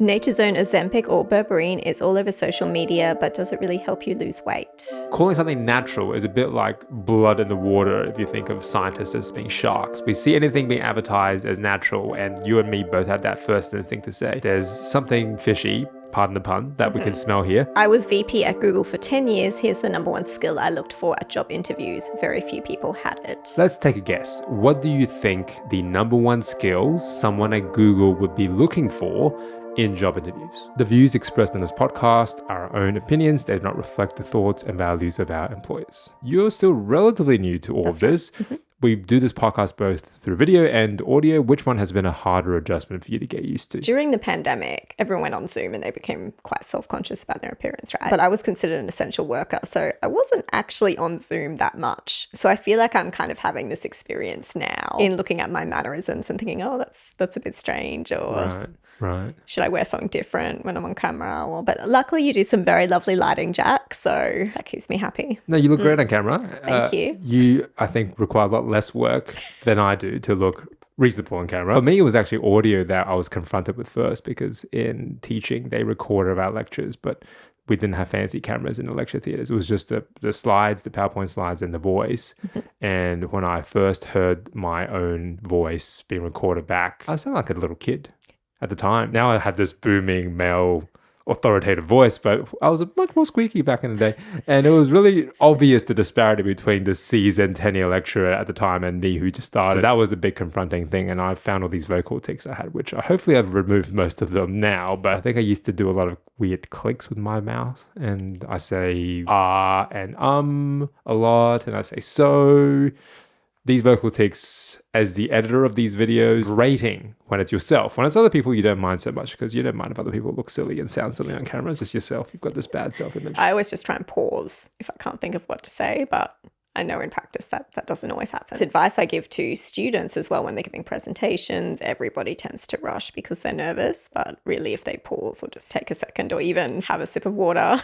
Nature's own Ozempic or Berberine is all over social media, but does it really help you lose weight? Calling something natural is a bit like blood in the water if you think of scientists as being sharks. We see anything being advertised as natural, and you and me both have that first instinct to say, there's something fishy, pardon the pun, that we can smell here. I was VP at Google for 10 years. Here's the number one skill I looked for at job interviews. Very few people had it. Let's take a guess. What do you think the number one skill someone at Google would be looking for in job interviews? The views expressed in this podcast are our own opinions. They do not reflect the thoughts and values of our employers. You're still relatively new to all of this. We do this podcast both through video and audio. Which one has been a harder adjustment for you to get used to? During the pandemic, everyone went on Zoom and they became quite self-conscious about their appearance, right? But I was considered an essential worker, so I wasn't actually on Zoom that much. So I feel like I'm kind of having this experience now in looking at my mannerisms and thinking, oh, that's a bit strange, or Right. should I wear something different when I'm on camera? But luckily you do some very lovely lighting, Jack, so that keeps me happy. No, you look great on camera. Thank you. You, I think, require a lot less work than I do to look reasonable on camera. For me, it was actually audio that I was confronted with first, because in teaching, they recorded our lectures, but we didn't have fancy cameras in the lecture theaters. It was just the slides, the PowerPoint slides, and the voice. And when I first heard my own voice being recorded back, I sounded like a little kid at the time. Now I had this booming male authoritative voice, but I was much more squeaky back in the day. And it was really obvious the disparity between the seasoned tenure lecturer at the time and me who just started. So that was the big confronting thing. And I found all these vocal tics I had, which hopefully I've removed most of them now. But I think I used to do a lot of weird clicks with my mouth. And I say and a lot. And I say so. These vocal tics, as the editor of these videos, rating when it's yourself. When it's other people, you don't mind so much, because you don't mind if other people look silly and sound silly on camera. It's just yourself. You've got this bad self-image. I always just try and pause if I can't think of what to say, but I know in practice that doesn't always happen. It's advice I give to students as well when they're giving presentations. Everybody tends to rush because they're nervous, but really if they pause or just take a second or even have a sip of water,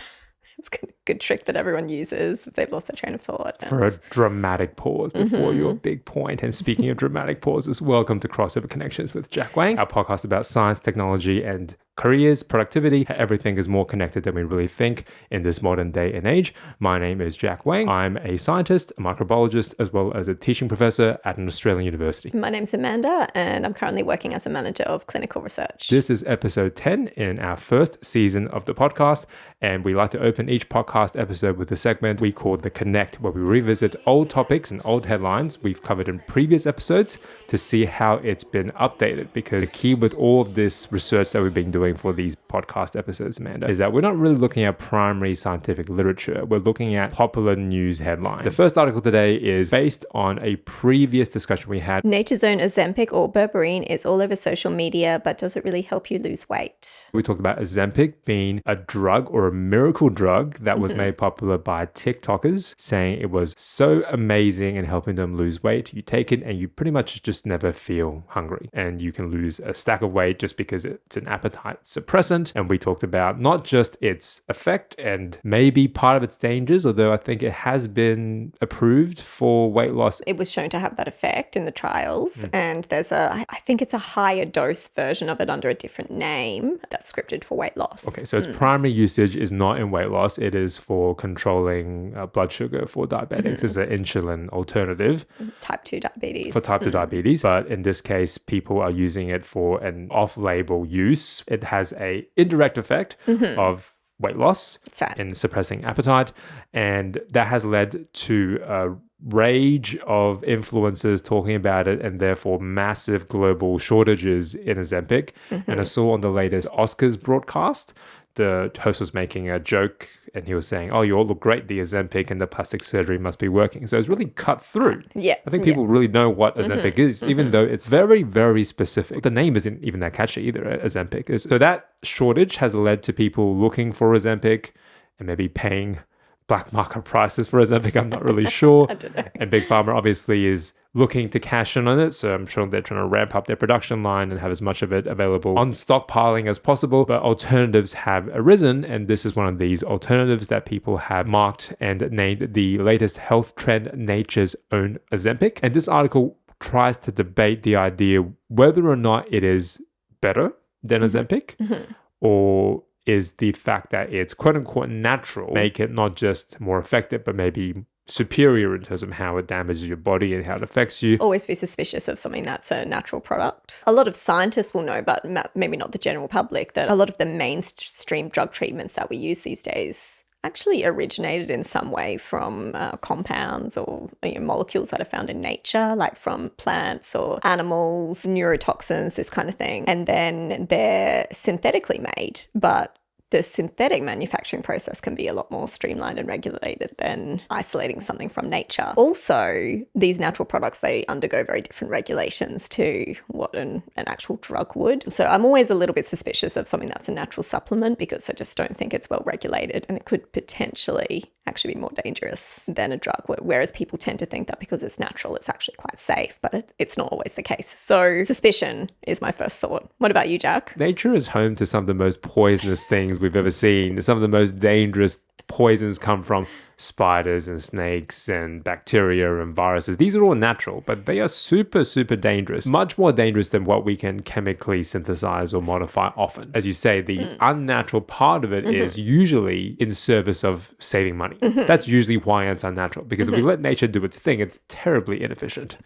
it's a good trick that everyone uses if they've lost their train of thought. For a dramatic pause before your big point. And speaking of dramatic pauses, welcome to Crossover Connections with Jack Wang, our podcast about science, technology, and careers, productivity. Everything is more connected than we really think in this modern day and age. My name is Jack Wang. I'm a scientist, a microbiologist, as well as a teaching professor at an Australian university. My name's Amanda, and I'm currently working as a manager of clinical research. This is episode 10 in our first season of the podcast, and we like to open each podcast episode with a segment we call The Connect, where we revisit old topics and old headlines we've covered in previous episodes to see how it's been updated. Because the key with all of this research that we've been doing for these podcast episodes, Amanda, is that we're not really looking at primary scientific literature. We're looking at popular news headlines. The first article today is based on a previous discussion we had. Nature's own Ozempic or Berberine is all over social media, but does it really help you lose weight? We talked about Ozempic being a drug or a miracle drug that was made popular by TikTokers, saying it was so amazing in helping them lose weight. You take it and you pretty much just never feel hungry, and you can lose a stack of weight just because it's an appetite suppressant. And we talked about not just its effect and maybe part of its dangers, although I think it has been approved for weight loss. It was shown to have that effect in the trials, and I think it's a higher dose version of it under a different name that's scripted for weight loss. Okay, so its primary usage is not in weight loss. It is for controlling blood sugar for diabetics. It's an insulin alternative. Type 2 diabetes. For type 2 diabetes. But in this case, people are using it for an off-label use. It has a indirect effect of weight loss. That's right. And suppressing appetite. And that has led to a rage of influencers talking about it, and therefore massive global shortages in Ozempic. And I saw on the latest Oscars broadcast, the host was making a joke and he was saying, oh, you all look great, the Ozempic and the plastic surgery must be working. So it's really cut through. Yeah. I think people really know what Ozempic is, even though it's very, very specific. The name isn't even that catchy either, Ozempic. So that shortage has led to people looking for Ozempic and maybe paying black market prices for Ozempic. I'm not really sure. I don't know. And Big Pharma obviously is looking to cash in on it. So I'm sure they're trying to ramp up their production line and have as much of it available on stockpiling as possible. But alternatives have arisen. And this is one of these alternatives that people have marked and named the latest health trend, Nature's own Ozempic. And this article tries to debate the idea whether or not it is better than Ozempic, Or is the fact that it's quote unquote natural make it not just more effective, but maybe superior in terms of how it damages your body and how it affects you? Always be suspicious of something that's a natural product. A lot of scientists will know, but maybe not the general public, that a lot of the mainstream drug treatments that we use these days actually originated in some way from compounds or molecules that are found in nature, like from plants or animals, neurotoxins, this kind of thing. And then they're synthetically made, but the synthetic manufacturing process can be a lot more streamlined and regulated than isolating something from nature. Also, these natural products, they undergo very different regulations to what an actual drug would. So I'm always a little bit suspicious of something that's a natural supplement because I just don't think it's well regulated, and it could potentially actually be more dangerous than a drug, whereas people tend to think that because it's natural, it's actually quite safe, but it's not always the case. So suspicion is my first thought. What about you, Jack? Nature is home to some of the most poisonous things we've ever seen. Some of the most dangerous poisons come from spiders and snakes and bacteria and viruses. These are all natural, but they are super, super dangerous. Much more dangerous than what we can chemically synthesize or modify often. As you say, the unnatural part of it is usually in service of saving money. That's usually why it's unnatural, because if we let nature do its thing, it's terribly inefficient.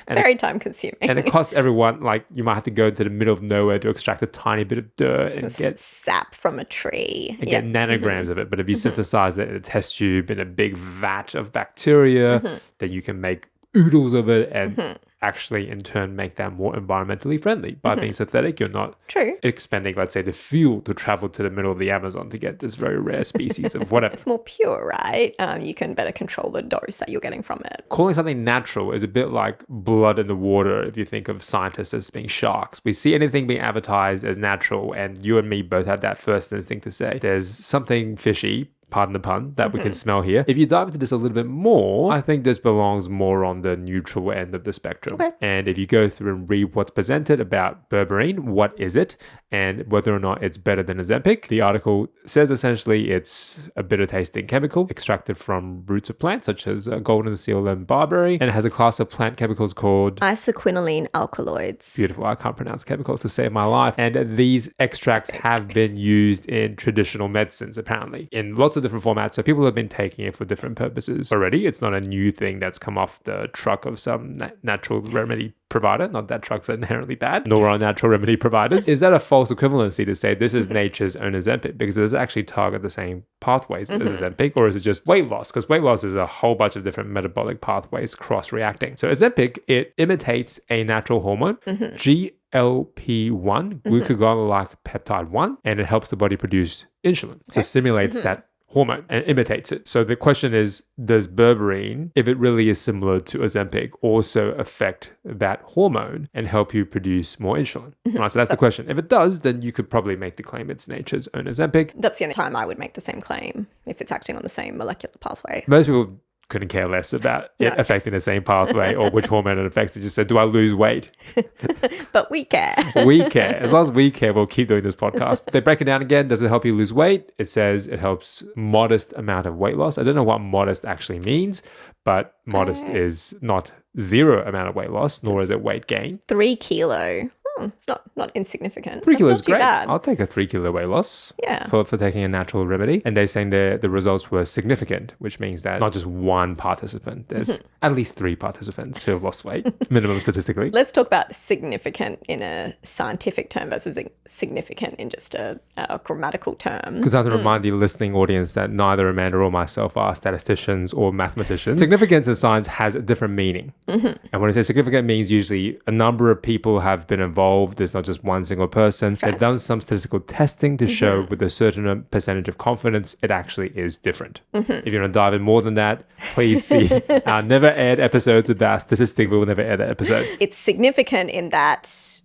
And very time consuming. And it costs everyone, like, you might have to go to the middle of nowhere to extract a tiny bit of dirt and get sap from a tree. And get nanograms of it. But if you synthesize it in a test tube in a big vat of bacteria, then you can make oodles of it and actually in turn make that more environmentally friendly. By being synthetic, you're not expending, let's say, the fuel to travel to the middle of the Amazon to get this very rare species of whatever. It's more pure, right? You can better control the dose that you're getting from it. Calling something natural is a bit like blood in the water if you think of scientists as being sharks. We see anything being advertised as natural, and you and me both have that first instinct to say there's something fishy, pardon the pun, that we can smell here. If you dive into this a little bit more, I think this belongs more on the neutral end of the spectrum. Okay. And if you go through and read what's presented about berberine, what is it, and whether or not it's better than Ozempic, the article says essentially it's a bitter tasting chemical extracted from roots of plants such as golden seal and barberry, and it has a class of plant chemicals called isoquinoline alkaloids. Beautiful. I can't pronounce chemicals to save my life. And these extracts have been used in traditional medicines, apparently, in lots of different formats. So people have been taking it for different purposes already. It's not a new thing that's come off the truck of some natural remedy provider. Not that trucks are inherently bad, nor are natural remedy providers. Is that a false equivalency to say this is nature's own Ozempic? Because does it actually target the same pathways as Ozempic, or is it just weight loss? Because weight loss is a whole bunch of different metabolic pathways cross-reacting. So Ozempic, it imitates a natural hormone, GLP-1, glucagon-like peptide 1, and it helps the body produce insulin. So simulates that hormone and imitates it. So the question is, does berberine, if it really is similar to Ozempic, also affect that hormone and help you produce more insulin? Right, so that's the question. If it does, then you could probably make the claim it's nature's own Ozempic. That's the only time I would make the same claim, if it's acting on the same molecular pathway. Most people couldn't care less about it affecting the same pathway or which hormone it affects. It just said, do I lose weight? But we care. We care. As long as we care, we'll keep doing this podcast. They break it down again. Does it help you lose weight? It says it helps modest amount of weight loss. I don't know what modest actually means, but modest is not zero amount of weight loss, nor is it weight gain. 3 kilo. It's not insignificant. 3 kilos is not too great. bad. I'll take a 3 kilo weight loss Yeah. for taking a natural remedy. And they're saying the results were significant, which means that not just one participant, there's at least 3 participants who have lost weight, minimum statistically. Let's talk about significant in a scientific term versus significant in just a grammatical term. Because I have to remind the listening audience that neither Amanda or myself are statisticians or mathematicians. Significance in science has a different meaning. And when I say significant, it means usually a number of people have been involved. There's not just one single person. They've done some statistical testing to show with a certain percentage of confidence it actually is different. If you want to dive in more than that, please see our never aired episodes about statistics. We will never air that episode. It's significant in that,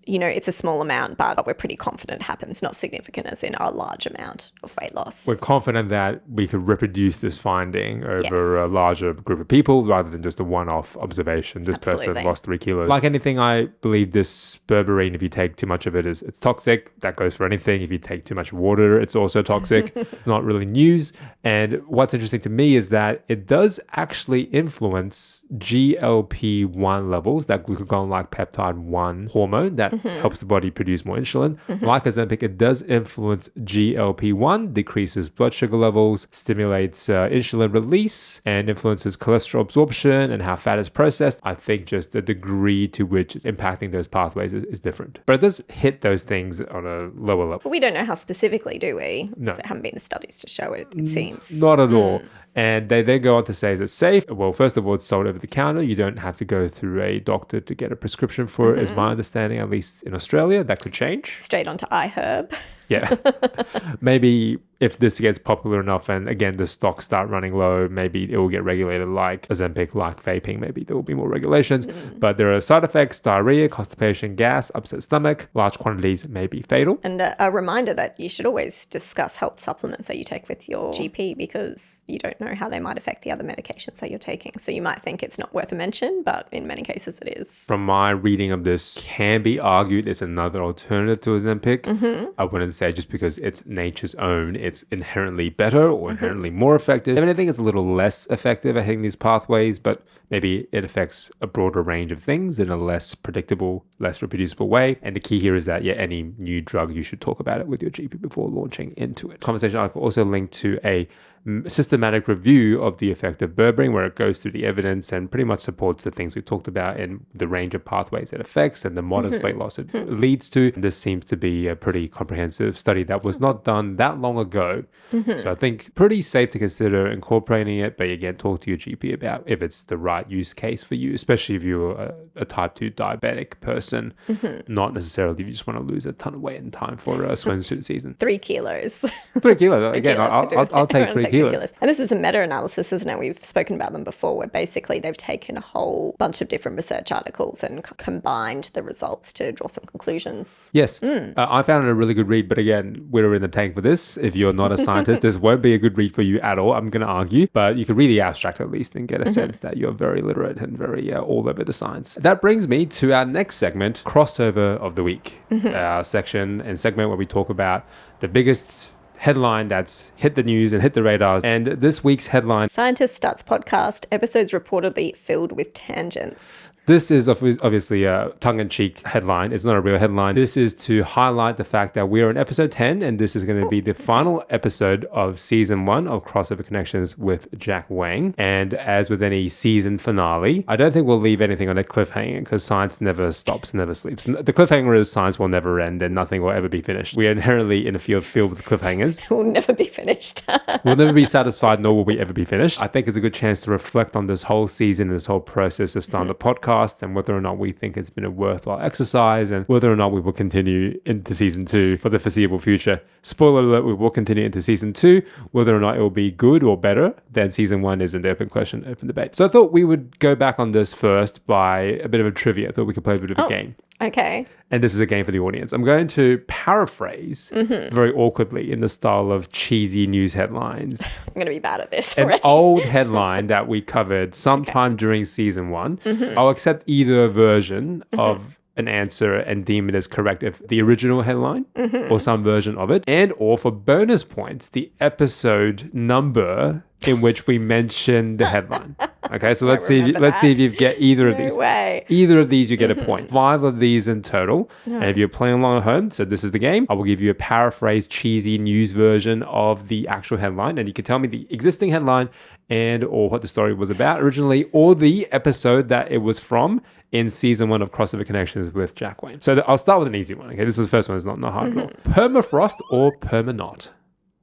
it's a small amount, but we're pretty confident it happens. Not significant as in a large amount of weight loss. We're confident that we could reproduce this finding over a larger group of people rather than just a one-off observation. This person lost 3 kilos. Like anything, I believe this berberine Berberine, if you take too much of it, it's toxic. That goes for anything. If you take too much water, it's also toxic. It's not really news. And what's interesting to me is that it does actually influence GLP-1 levels, that glucagon-like peptide 1 hormone that helps the body produce more insulin. Like Ozempic, it does influence GLP-1, decreases blood sugar levels, stimulates insulin release, and influences cholesterol absorption and how fat is processed. I think just the degree to which it's impacting those pathways is different. But it does hit those things on a lower level. But we don't know how specifically, do we? No. There haven't been the studies to show it, it seems. Not at all. And they then go on to say, is it safe? Well, first of all, it's sold over the counter. You don't have to go through a doctor to get a prescription for it, is my understanding, at least in Australia. That could change. Straight onto iHerb. Yeah. Maybe if this gets popular enough and again the stocks start running low, maybe it will get regulated like Ozempic, like vaping. Maybe there will be more regulations. But there are side effects: diarrhea, constipation, gas, upset stomach. Large quantities may be fatal. And a reminder that you should always discuss health supplements that you take with your GP, because you don't know how they might affect the other medications that you're taking. So you might think it's not worth a mention, but in many cases it is. From my reading of this, can be argued it's another alternative to Ozempic. I wouldn't say just because it's nature's own, it's inherently better or inherently more effective. I mean, I think it's a little less effective at hitting these pathways, but maybe it affects a broader range of things in a less predictable, less reproducible way. And the key here is that, any new drug, you should talk about it with your GP before launching into it. Conversation article also linked to a systematic review of the effect of berberine, where it goes through the evidence and pretty much supports the things we talked about in the range of pathways it affects and the modest weight loss it leads to. This seems to be a pretty comprehensive study that was not done that long ago. So I think pretty safe to consider incorporating it, but again, talk to your GP about if it's the right use case for you, especially if you're a type 2 diabetic person, not necessarily if you just want to lose a ton of weight in time for a swimsuit season. 3 kilos. 3 kilos. Again, I'll take 3 kilos. And this is a meta-analysis, isn't it? We've spoken about them before, where basically they've taken a whole bunch of different research articles and combined the results to draw some conclusions. Yes. I found it a really good read, but again, we're in the tank for this. If you're not a scientist, this won't be a good read for you at all, I'm going to argue, but you can read the abstract at least and get a sense that you're very literate and very all over the science. That brings me to our next segment, crossover of the week. Our section and segment where we talk about the biggest headline that's hit the news and hit the radars. And this week's headline: Scientist Stats Podcast, episodes reportedly filled with tangents. This is obviously a tongue-in-cheek headline. It's not a real headline. This is to highlight the fact that we are in episode 10, and this is going to be the final episode of season 1 of Crossover Connections with Jack Wang. And as with any season finale, I don't think we'll leave anything on a cliffhanger, because science never stops, never sleeps. The cliffhanger is science will never end and nothing will ever be finished. We are inherently in a field filled with cliffhangers. It will never be finished. We'll never be satisfied, nor will we ever be finished. I think it's a good chance to reflect on this whole season, this whole process of starting the podcast, and whether or not we think it's been a worthwhile exercise, and whether or not we will continue into season 2 for the foreseeable future. Spoiler alert, we will continue into season 2. Whether or not it will be good or better than season 1 is an open question, open debate. So I thought we would go back on this first by a bit of a trivia. I thought we could play a bit of a game. Okay. And this is a game for the audience. I'm going to paraphrase very awkwardly in the style of cheesy news headlines. I'm going to be bad at this An already. old headline that we covered sometime during season 1. I'll accept either version of an answer and deem it as correct if the original headline or some version of it, and or for bonus points, the episode number in which we mention the headline. Okay, so let's see if you get either of these. Way. Either of these, you get a point. 5 of these in total. And if you're playing along at home, so this is the game, I will give you a paraphrased, cheesy news version of the actual headline, and you can tell me the existing headline and or what the story was about originally, or the episode that it was from in season 1 of Crossover Connections with Jack Wang. So I'll start with an easy one. Okay, this is the first one. It's not hard at all. Permafrost or permanot?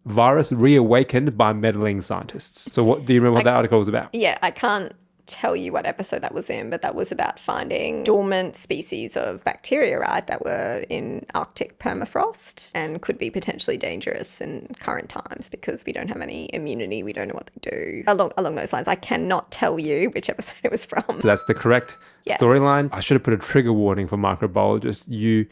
Virus reawakened by meddling scientists. So do you remember what that article was about? Yeah, I can't tell you what episode that was in, but that was about finding dormant species of bacteria, right, that were in Arctic permafrost and could be potentially dangerous in current times because we don't have any immunity. We don't know what they do. Along those lines, I cannot tell you which episode it was from. So that's the correct storyline. I should have put a trigger warning for microbiologists. You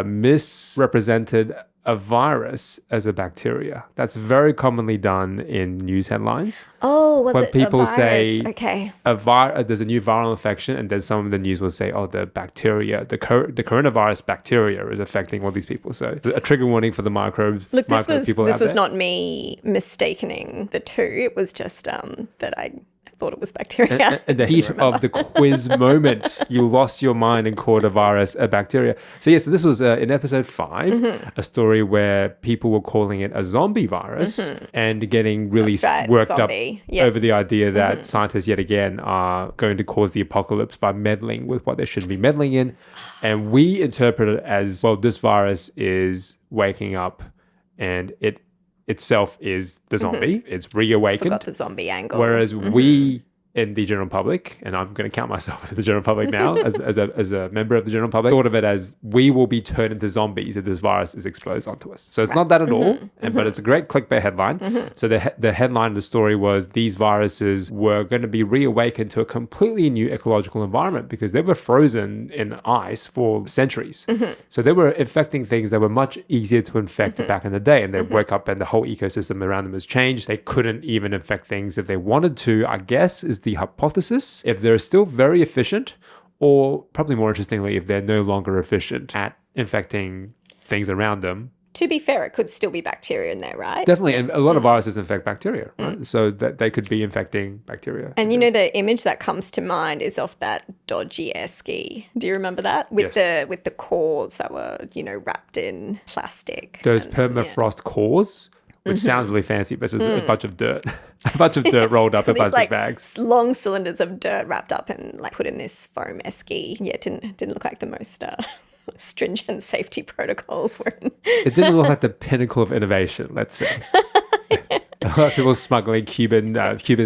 misrepresented a virus as a bacteria. That's very commonly done in news headlines. Oh, was When it people a virus? say Okay. there's a new viral infection, and then some of the news will say, oh, the bacteria, the coronavirus bacteria is affecting all these people. So a trigger warning for the microbes. Look, this people out was there. not me mistaking the two. It was just that I thought it was bacteria. In the heat of the quiz moment, you lost your mind and called a virus a bacteria. So yes, this was in episode 5, a story where people were calling it a zombie virus and getting really worked zombie. up over the idea that scientists yet again are going to cause the apocalypse by meddling with what they shouldn't be meddling in. And we interpret it as, well, this virus is waking up and it itself is the zombie. It's reawakened. Forgot the zombie angle. Whereas we in the general public, and I'm going to count myself into the general public now as a member of the general public, thought of it as we will be turned into zombies if this virus is exposed onto us. So it's not that at all, but it's a great clickbait headline. So the headline of the story was these viruses were going to be reawakened to a completely new ecological environment because they were frozen in ice for centuries. So they were infecting things that were much easier to infect back in the day, and they woke up and the whole ecosystem around them has changed. They couldn't even infect things if they wanted to, I guess, is the hypothesis. If they're still very efficient, or probably more interestingly, if they're no longer efficient at infecting things around them. To be fair, it could still be bacteria in there, right? Definitely. And a lot of viruses infect bacteria, right? So that they could be infecting bacteria. And you know, the image that comes to mind is of that dodgy esky. Do you remember that? With the cores that were, wrapped in plastic. Those permafrost cores, which sounds really fancy, but it's just a bunch of dirt. A bunch of dirt rolled up in plastic bags. Long cylinders of dirt wrapped up and put in this foam esky. Yeah, it didn't look like the most stringent safety protocols were in. It didn't look like the pinnacle of innovation, let's say. A lot of people smuggling Cuban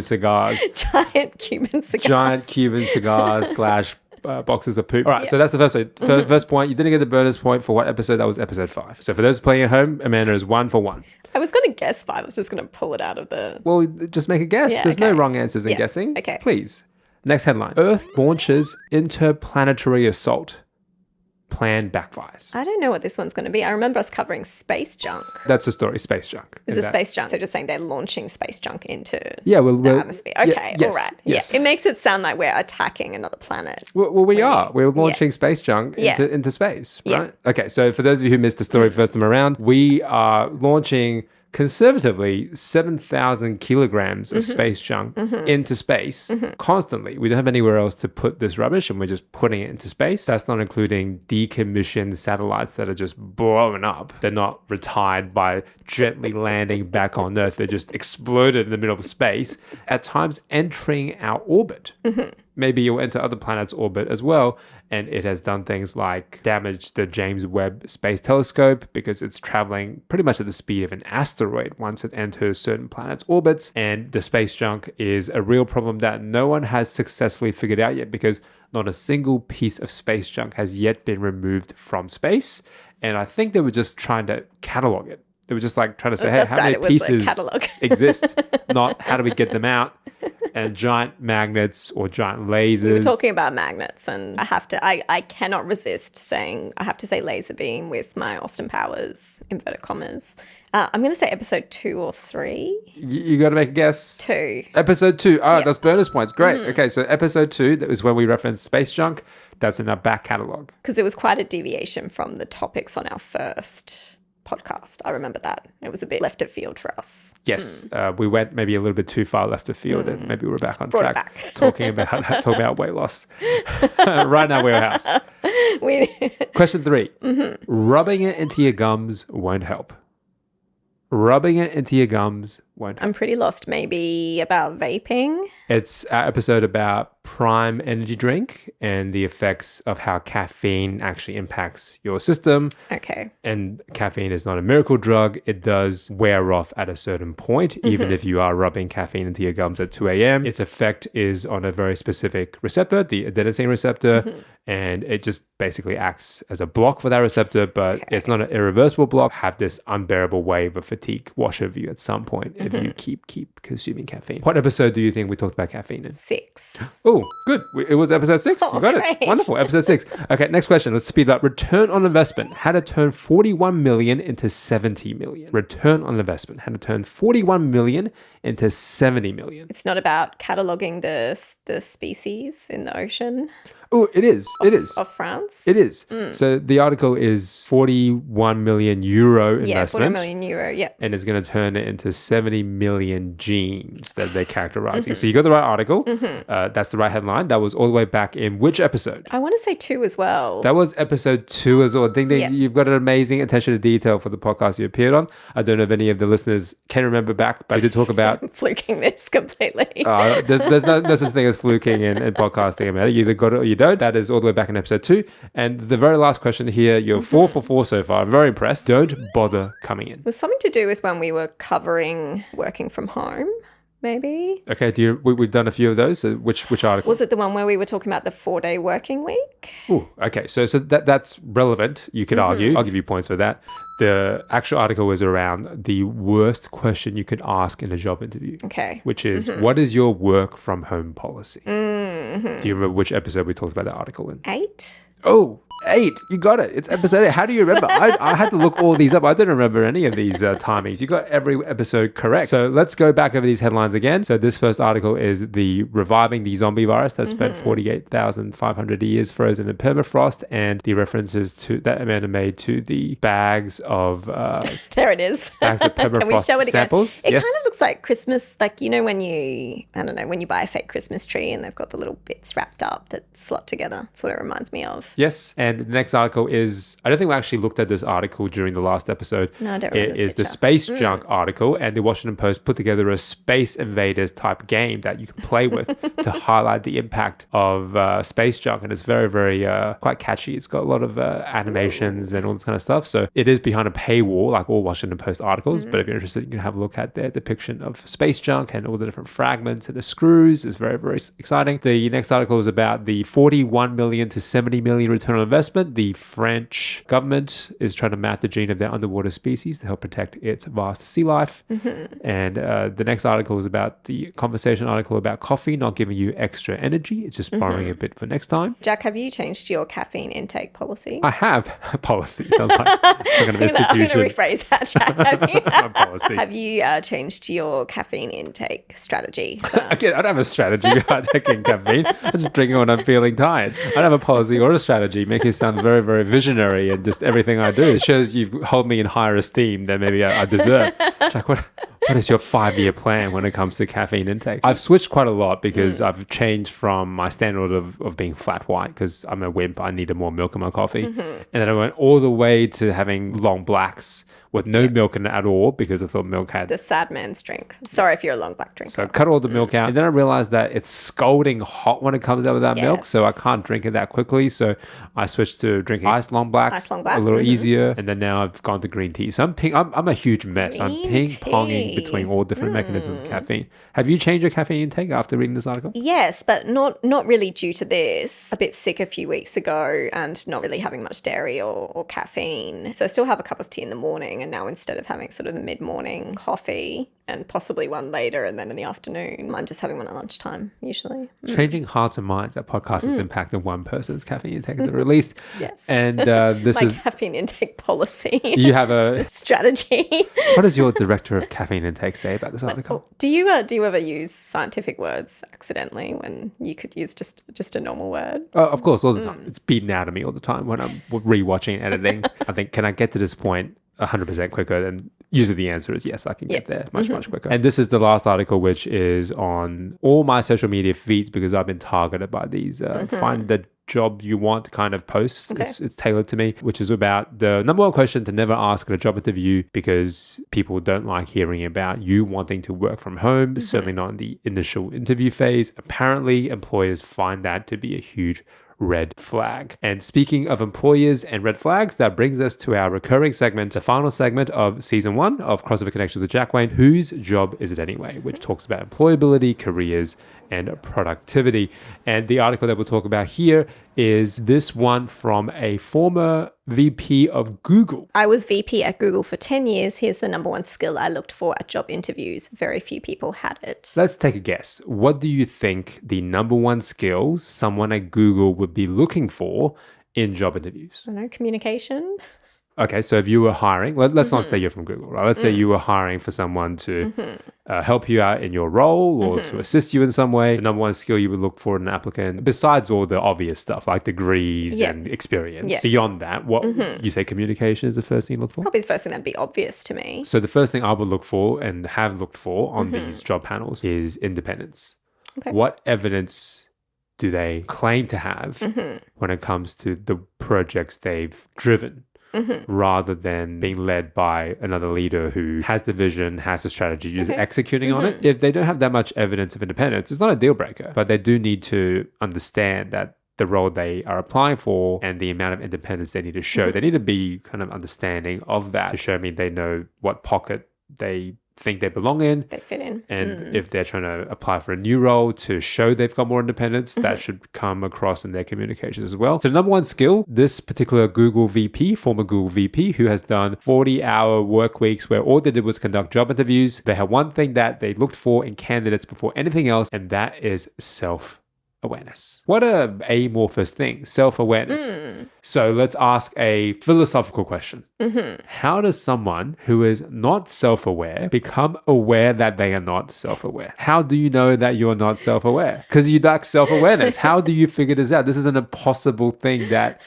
cigars. Giant Cuban cigars / boxes of poop. All right, so that's the first one. First point, you didn't get the bonus point for what episode? That was episode 5. So for those playing at home, Amanda is 1 for 1. I was going to guess 5. I was just going to pull it out of the... Well, just make a guess. Yeah, There's no wrong answers in guessing. Okay. Please. Next headline. Earth launches interplanetary assault. Plan backfires. I don't know what this one's going to be. I remember us covering space junk. That's the story, space junk. Is it space junk? So just saying they're launching space junk into the atmosphere. Okay, yes, all right. Yes. Yeah, it makes it sound like we're attacking another planet. Well, we are. We're launching space junk into space, right? Yeah. Okay, so for those of you who missed the story first time around, we are launching conservatively 7,000 kilograms of space junk into space constantly. We don't have anywhere else to put this rubbish, and we're just putting it into space. That's not including decommissioned satellites that are just blowing up. They're not retired by gently landing back on Earth. They're just exploded in the middle of space, at times entering our orbit. Maybe you'll enter other planets' orbit as well. And it has done things like damage the James Webb Space Telescope because it's traveling pretty much at the speed of an asteroid once it enters certain planets' orbits. And the space junk is a real problem that no one has successfully figured out yet because not a single piece of space junk has yet been removed from space. And I think they were just trying to catalog it. They were just trying to say, hey, how many pieces exist? Not how do we get them out? And giant magnets or giant lasers. We were talking about magnets, and I cannot resist saying, I have to say laser beam with my Austin Powers, inverted commas. I'm going to say episode 2 or 3. You got to make a guess. 2. Episode 2. All right, that's bonus points. Great. Okay, so episode 2, that was when we referenced space junk. That's in our back catalogue. Because it was quite a deviation from the topics on our first podcast. I remember that. It was a bit left of field for us. Yes. We went maybe a little bit too far left of field and maybe we're back on track talking about weight loss. Right in our warehouse. Question 3. Rubbing it into your gums won't help. Rubbing it into your gums won't help. I'm pretty lost. Maybe about vaping? It's our episode about Prime energy drink and the effects of how caffeine actually impacts your system. Okay. And caffeine is not a miracle drug. It does wear off at a certain point, even if you are rubbing caffeine into your gums at 2 a.m. Its effect is on a very specific receptor, the adenosine receptor, and it just basically acts as a block for that receptor, but it's not an irreversible block. Have this unbearable wave of fatigue wash over you at some point if you keep consuming caffeine. What episode do you think we talked about caffeine in? 6. Oh, good. It was episode 6. Oh, You got great. it. Wonderful. Episode 6. Okay, next question. Let's speed up. Return on investment. How to turn 41 million into 70 million. Return on investment. How to turn 41 million into 70 million. It's not about cataloguing the species in the ocean Oh, it is. It is. of France. It is. So the article is 41 million euro investment. Yeah, 40 million euro. Yeah. And it's going to turn it into 70 million genes that they're characterizing. So you got the right article. That's the right headline. That was all the way back in which episode? I want to say 2 as well. That was episode 2 as well. Ding, ding. Yeah. You've got an amazing attention to detail for the podcast you appeared on. I don't know if any of the listeners can remember back, but we did talk about... Fluking this completely. there's no such thing as fluking in podcasting. About it. You either got it or you don't. That is all the way back in episode 2. And the very last question here, you're 4 for 4 so far. I'm very impressed. Don't bother coming in. It was something to do with when we were covering working from home, maybe. Okay, we've done a few of those. So which article? Was it the one where we were talking about the 4-day working week? Ooh, okay. So that's relevant. You could argue. I'll give you points for that. The actual article was around the worst question you could ask in a job interview. Okay. Which is, what is your work from home policy? Do you remember which episode we talked about that article in? 8? Oh, 8. You got it. It's episode 8. How do you remember? I had to look all these up. I didn't remember any of these timings. You got every episode correct. So let's go back over these headlines again. So this first article is the reviving the zombie virus that spent 48,500 years frozen in permafrost, and the references to that Amanda made to the bags of There it is. bags of permafrost Can we show it again? samples. It Yes. kind of looks like Christmas, like, you know, when you buy a fake Christmas tree and they've got the little bits wrapped up that slot together. That's what it reminds me of. Yes, and the next article is, I don't think we actually looked at this article during the last episode. No, I don't remember It this is the picture. Space Junk article, and the Washington Post put together a Space Invaders type game that you can play with to highlight the impact of space junk, and it's very, very quite catchy. It's got a lot of animations and all this kind of stuff. So it is behind a paywall, like all Washington Post articles, but if you're interested, you can have a look at their depiction of space junk and all the different fragments and the screws. It's very, very exciting. The next article is about the 41 million to 70 million return on investment. The French government is trying to map the gene of their underwater species to help protect its vast sea life. And the next article is about the conversation article about coffee not giving you extra energy. It's just borrowing a bit for next time. Jack, have you changed your caffeine intake policy? I have a policy. Sounds like some kind of I'm going institution. to rephrase that, Jack. Have you, A policy. have you changed your caffeine intake strategy? So, Again, I don't have a strategy behind taking caffeine. I just drink it when I'm feeling tired. I don't have a policy or a strategy. Make it sound very, very visionary, and just everything I do. It shows you hold me in higher esteem than maybe I deserve. Jack, what is your 5-year plan when it comes to caffeine intake? I've switched quite a lot because I've changed from my standard of being flat white because I'm a wimp. I needed more milk in my coffee. And then I went all the way to having long blacks with no milk in it at all because I thought milk had... the sad man's drink. Sorry if you're a long black drinker. So I cut all the milk out. And then I realized that it's scalding hot when it comes out with that milk. So I can't drink it that quickly. So I switched to drinking iced long blacks. Iced long black. A little easier. And then now I've gone to green tea. So I'm a huge mess. I'm Green ping-ponging tea. between all different mechanisms of caffeine. Have you changed your caffeine intake after reading this article? Yes, but not really due to this. A bit sick a few weeks ago and not really having much dairy or caffeine. So I still have a cup of tea in the morning, and now instead of having sort of the mid-morning coffee and possibly one later and then in the afternoon, I'm just having one at lunchtime usually. Changing hearts and minds. That podcast has impacted one person's caffeine intake at the released. Yes. And this My is... caffeine intake policy. You have a... strategy. What does your director of caffeine intake say about this article? Do you ever use scientific words accidentally when you could use just a normal word? Of course, all the time. It's beaten out of me all the time when I'm rewatching and editing. I think, can I get to this point 100% quicker? And usually the answer is yes, I can get there much quicker. And this is the last article, which is on all my social media feeds because I've been targeted by these find the job you want kind of posts. Okay. It's tailored to me, which is about the number one question to never ask at a job interview because people don't like hearing about you wanting to work from home, certainly not in the initial interview phase. Apparently, employers find that to be a huge red flag. And speaking of employers and red flags, that brings us to our recurring segment, the final segment of season 1 of Crossover Connections with Jack Wayne, Whose Job Is It Anyway? Which talks about employability, careers, and productivity. And the article that we'll talk about here is this one from a former VP of Google. I was VP at Google for 10 years. Here's the number one skill I looked for at job interviews. Very few people had it. Let's take a guess. What do you think the number one skill someone at Google would be looking for in job interviews? I don't know, communication. Okay, so if you were hiring, let's not say you're from Google, right? Let's say you were hiring for someone to help you out in your role or to assist you in some way. The number one skill you would look for in an applicant, besides all the obvious stuff like degrees and experience, beyond that, what you say communication is the first thing you look for? Probably the first thing that'd be obvious to me. So the first thing I would look for and have looked for on these job panels is independence. Okay. What evidence do they claim to have when it comes to the projects they've driven? Rather than being led by another leader who has the vision, has the strategy, is executing on it. If they don't have that much evidence of independence, it's not a deal breaker, but they do need to understand that the role they are applying for and the amount of independence they need to show. They need to be kind of understanding of that to show me they know what pocket they think they belong in. They fit in. And if they're trying to apply for a new role to show they've got more independence, that should come across in their communications as well. So the number one skill, this particular Google VP, former Google VP, who has done 40-hour work weeks where all they did was conduct job interviews. They had one thing that they looked for in candidates before anything else, and that is self-awareness. What a amorphous thing, self-awareness. So let's ask a philosophical question. How does someone who is not self-aware become aware that they are not self-aware? How do you know that you're not self-aware? Because you lack self-awareness. How do you figure this out? This is an impossible thing that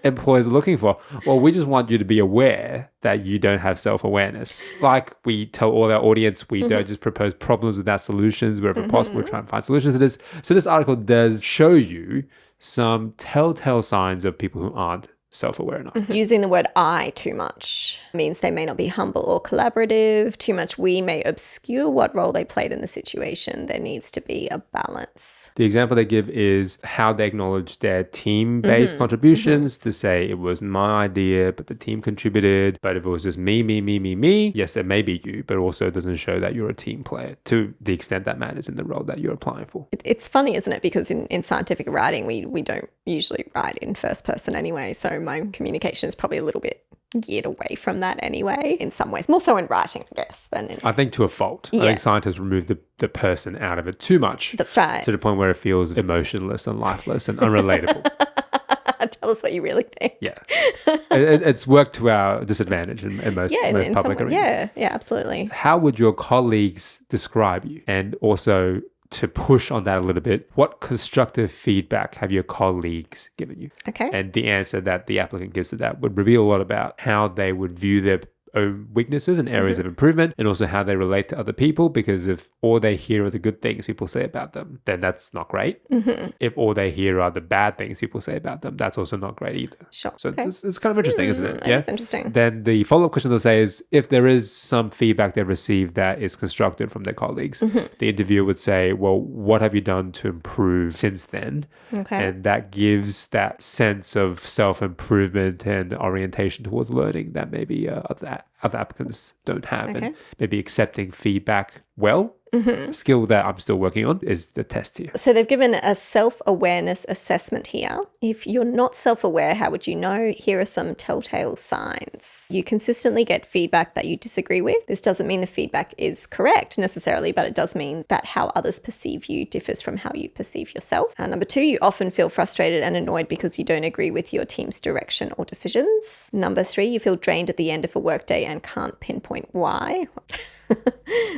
employers are looking for. Well, we just want you to be aware that you don't have self-awareness. Like we tell all our audience, we don't just propose problems without solutions. Wherever possible, we try and find solutions to this. So this article does show you some telltale signs of people who aren't self-aware enough. Using the word I too much means they may not be humble or collaborative. Too much we may obscure what role they played in the situation. There needs to be a balance. The example they give is how they acknowledge their team-based contributions to say it was my idea, but the team contributed. But if it was just me, yes, it may be you, but also it doesn't show that you're a team player to the extent that matters in the role that you're applying for. It's funny, isn't it? Because in scientific writing, we don't usually write in first person anyway. So my communication is probably a little bit geared away from that anyway, in some ways. More so in writing, I guess, than in... I think to a fault. I think scientists remove the person out of it too much. That's right. To the point where it feels emotionless and lifeless and unrelatable. Tell us what you really think. Yeah. It's worked to our disadvantage in most public arenas. Yeah, absolutely. How would your colleagues describe you? And also, to push on that a little bit, what constructive feedback have your colleagues given you? Okay. And the answer that the applicant gives to that would reveal a lot about how they would view their own weaknesses and areas of improvement, and also how they relate to other people, because if all they hear are the good things people say about them, then that's not great. If all they hear are the bad things people say about them, that's also not great either. Sure. So it's kind of interesting, isn't it? It's interesting. Then the follow-up question they'll say is, if there is some feedback they've received that is constructive from their colleagues, the interviewer would say, well, what have you done to improve since then? Okay. And that gives that sense of self-improvement and orientation towards learning that maybe other applicants don't have. And maybe accepting feedback well. A skill that I'm still working on is the test here. So they've given a self-awareness assessment here. If you're not self-aware, how would you know? Here are some telltale signs. You consistently get feedback that you disagree with. This doesn't mean the feedback is correct necessarily, but it does mean that how others perceive you differs from how you perceive yourself. Number two, you often feel frustrated and annoyed because you don't agree with your team's direction or decisions. Number three, you feel drained at the end of a workday and can't pinpoint why.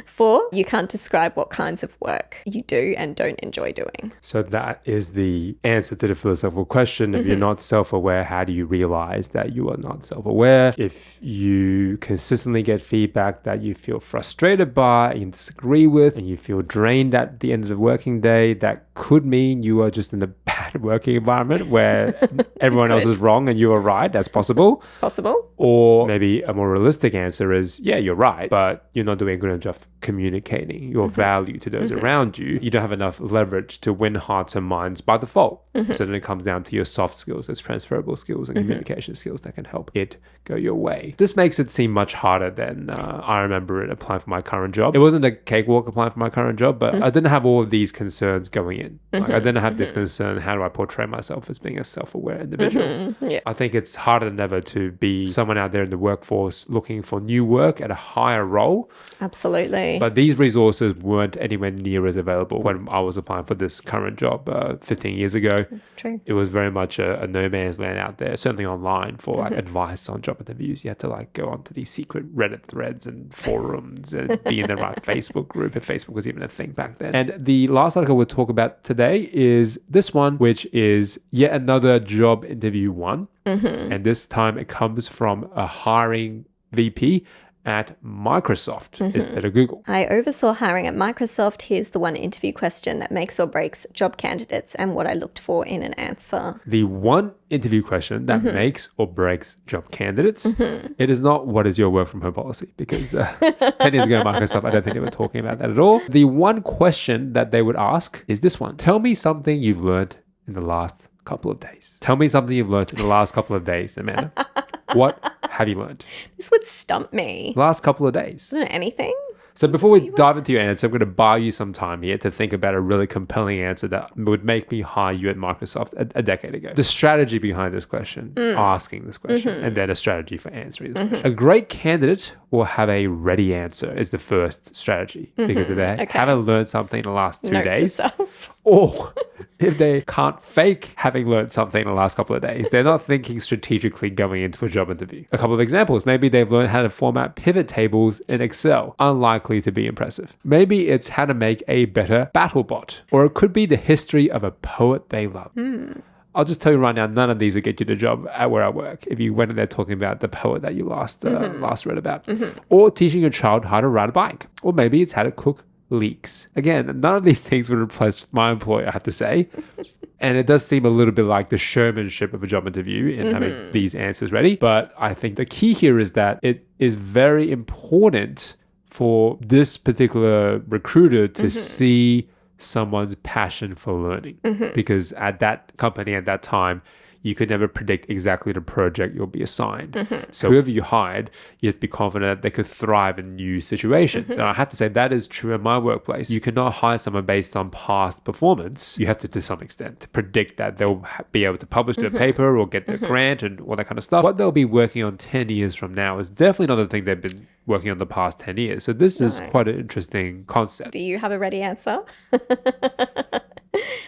4, you can't describe what kinds of work you do and don't enjoy doing. So that is the answer to the philosophical question. If you're not self-aware, how do you realize that you are not self-aware? If you consistently get feedback that you feel frustrated by and disagree with, and you feel drained at the end of the working day, that could mean you are just in a bad working environment where everyone else is wrong and you are right. That's possible. Possible. Or maybe a more realistic answer is, yeah, you're right, but you're not doing a good challenge of communicating your value to those around you, you don't have enough leverage to win hearts and minds by default. So then it comes down to your soft skills, those transferable skills and communication skills that can help it go your way. This makes it seem much harder than I remember it applying for my current job. It wasn't a cakewalk applying for my current job, but I didn't have all of these concerns going in. Like, I didn't have this concern, how do I portray myself as being a self-aware individual? I think it's harder than ever to be someone out there in the workforce looking for new work at a higher role. Absolutely. But these resources weren't anywhere near as available when I was applying for this current job 15 years ago. True. It was very much a no man's land out there, certainly online for like advice on job interviews. You had to like go onto these secret Reddit threads and forums and be in the right Facebook group, if Facebook was even a thing back then. And the last article we'll talk about today is this one, which is yet another job interview one. And this time it comes from a hiring VP at Microsoft instead of Google. I oversaw hiring at Microsoft. Here's the one interview question that makes or breaks job candidates and what I looked for in an answer. The one interview question that makes or breaks job candidates. It is not what is your work from home policy, because 10 years ago at Microsoft, I don't think they were talking about that at all. The one question that they would ask is this one. Tell me something you've learned in the last couple of days. Tell me something you've learned in the last couple of days, Amanda. What have you learned? This would stump me. Last couple of days. I don't know anything. So before we dive into your answer, I'm going to buy you some time here to think about a really compelling answer that would make me hire you at Microsoft a decade ago. The strategy behind this question, asking this question, and then a strategy for answering this question. A great candidate will have a ready answer is the first strategy, because if they haven't learned something in the last 2 days, or if they can't fake having learned something in the last couple of days, they're not thinking strategically going into a job interview. A couple of examples. Maybe they've learned how to format pivot tables in Excel. Unlikely to be impressive. Maybe it's how to make a better battle bot, or it could be the history of a poet they love. I'll just tell you right now, none of these would get you the job at where I work if you went in there talking about the poet that you last read about. Or teaching your child how to ride a bike. Or maybe it's how to cook leeks. Again, none of these things would replace my employer, I have to say. And it does seem a little bit like the showmanship of a job interview in having these answers ready. But I think the key here is that it is very important for this particular recruiter to see someone's passion for learning, because at that company at that time, you could never predict exactly the project you'll be assigned. So whoever you hired, you have to be confident that they could thrive in new situations. And I have to say that is true in my workplace. You cannot hire someone based on past performance. You have to some extent to predict that they'll be able to publish their paper or get their grant and all that kind of stuff. What they'll be working on 10 years from now is definitely not the thing they've been working on the past 10 years. So this is quite an interesting concept. Do you have a ready answer?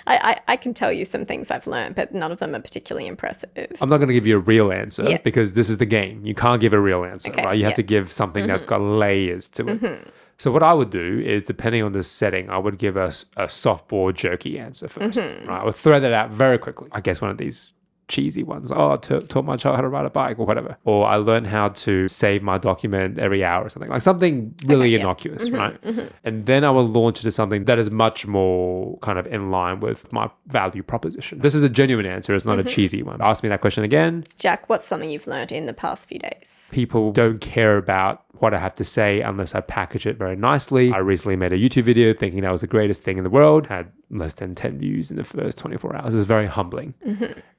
I can tell you some things I've learned, but none of them are particularly impressive. I'm not going to give you a real answer because this is the game. You can't give a real answer, right? You have to give something that's got layers to it. So what I would do is, depending on the setting, I would give us a softball jerky answer first. Right? I would throw that out very quickly. I guess one of these cheesy ones. Oh, I taught my child how to ride a bike or whatever. Or I learned how to save my document every hour or something. Like something really innocuous, right? And then I will launch into something that is much more kind of in line with my value proposition. This is a genuine answer. It's not a cheesy one. Ask me that question again. Jack, what's something you've learned in the past few days? People don't care about what I have to say unless I package it very nicely. I recently made a YouTube video thinking that was the greatest thing in the world. Had less than 10 views in the first 24 hours. It's very humbling.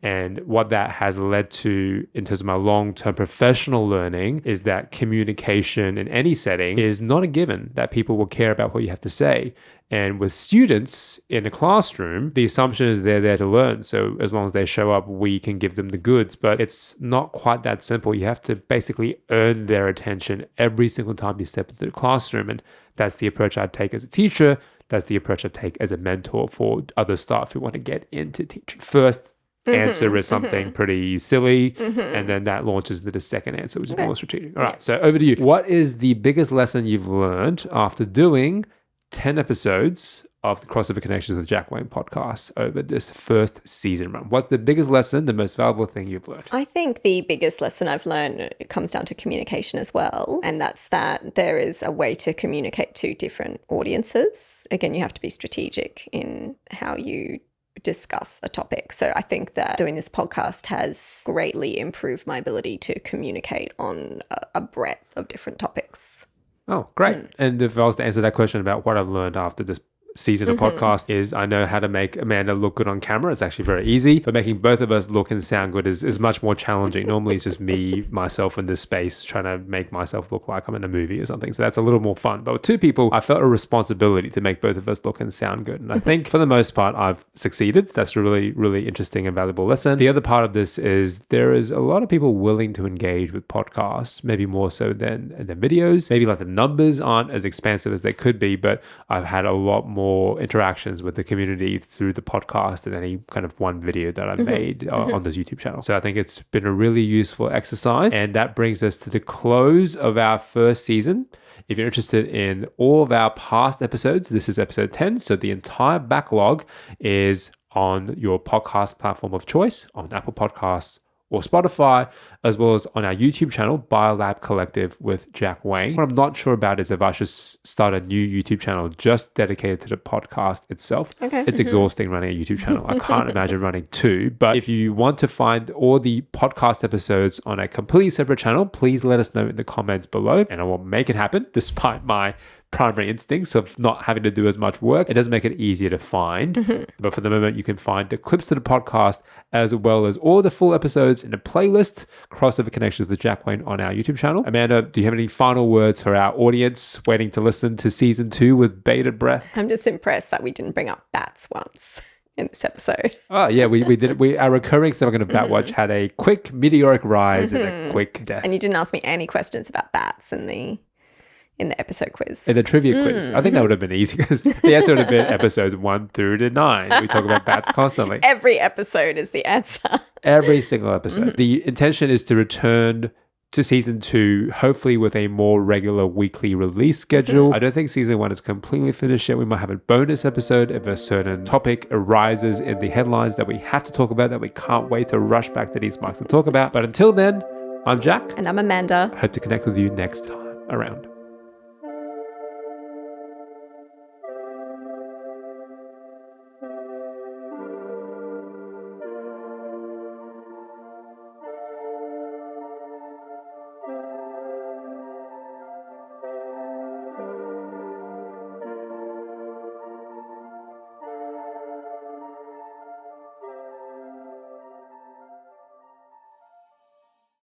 And what that has led to in terms of my long-term professional learning is that communication in any setting is not a given that people will care about what you have to say. And with students in a classroom, the assumption is they're there to learn. So as long as they show up, we can give them the goods. But it's not quite that simple. You have to basically earn their attention every single time you step into the classroom. And that's the approach I'd take as a teacher. That's the approach I take as a mentor for other staff who want to get into teaching. First answer is something pretty silly, and then that launches into the second answer, which is more strategic. All right, so over to you. What is the biggest lesson you've learned after doing 10 episodes of the Crossover Connections with Jack Wang podcast over this first season run? What's the biggest lesson, the most valuable thing you've learned? I think the biggest lesson I've learned, it comes down to communication as well. And that's that there is a way to communicate to different audiences. Again, you have to be strategic in how you discuss a topic. So I think that doing this podcast has greatly improved my ability to communicate on a breadth of different topics. Oh, great. And if I was to answer that question about what I've learned after this season of podcast is I know how to make Amanda look good on camera. It's actually very easy, but making both of us look and sound good is much more challenging. Normally it's just me, myself in this space trying to make myself look like I'm in a movie or something. So that's a little more fun. But with two people, I felt a responsibility to make both of us look and sound good. And I think for the most part, I've succeeded. That's a really, really interesting and valuable lesson. The other part of this is there is a lot of people willing to engage with podcasts, maybe more so than videos. Maybe like the numbers aren't as expansive as they could be, but I've had a lot more interactions with the community through the podcast than any kind of one video that I've made on this YouTube channel. So I think it's been a really useful exercise. And that brings us to the close of our first season. If you're interested in all of our past episodes, this is episode 10. So the entire backlog is on your podcast platform of choice, on Apple Podcasts or Spotify, as well as on our YouTube channel, Biolab Collective with Jack Wang. What I'm not sure about is if I should start a new YouTube channel just dedicated to the podcast itself. Okay. It's exhausting running a YouTube channel. I can't imagine running two. But if you want to find all the podcast episodes on a completely separate channel, please let us know in the comments below and I will make it happen despite my primary instincts of not having to do as much work. It does make it easier to find. But for the moment, you can find the clips to the podcast as well as all the full episodes in a playlist, Crossover Connections with Jack Wayne on our YouTube channel. Amanda, do you have any final words for our audience waiting to listen to season 2 with bated breath? I'm just impressed that we didn't bring up bats once in this episode. Oh yeah, we did. Our recurring segment of Bat Watch had a quick meteoric rise and a quick death. And you didn't ask me any questions about bats in the episode quiz. In the trivia quiz. I think that would have been easy because the answer would have been episodes 1 through to 9. We talk about bats constantly. Every episode is the answer. Every single episode. The intention is to return to season 2, hopefully with a more regular weekly release schedule. I don't think season 1 is completely finished yet. We might have a bonus episode if a certain topic arises in the headlines that we have to talk about that we can't wait to rush back to these marks to talk about. But until then, I'm Jack. And I'm Amanda. I hope to connect with you next time around.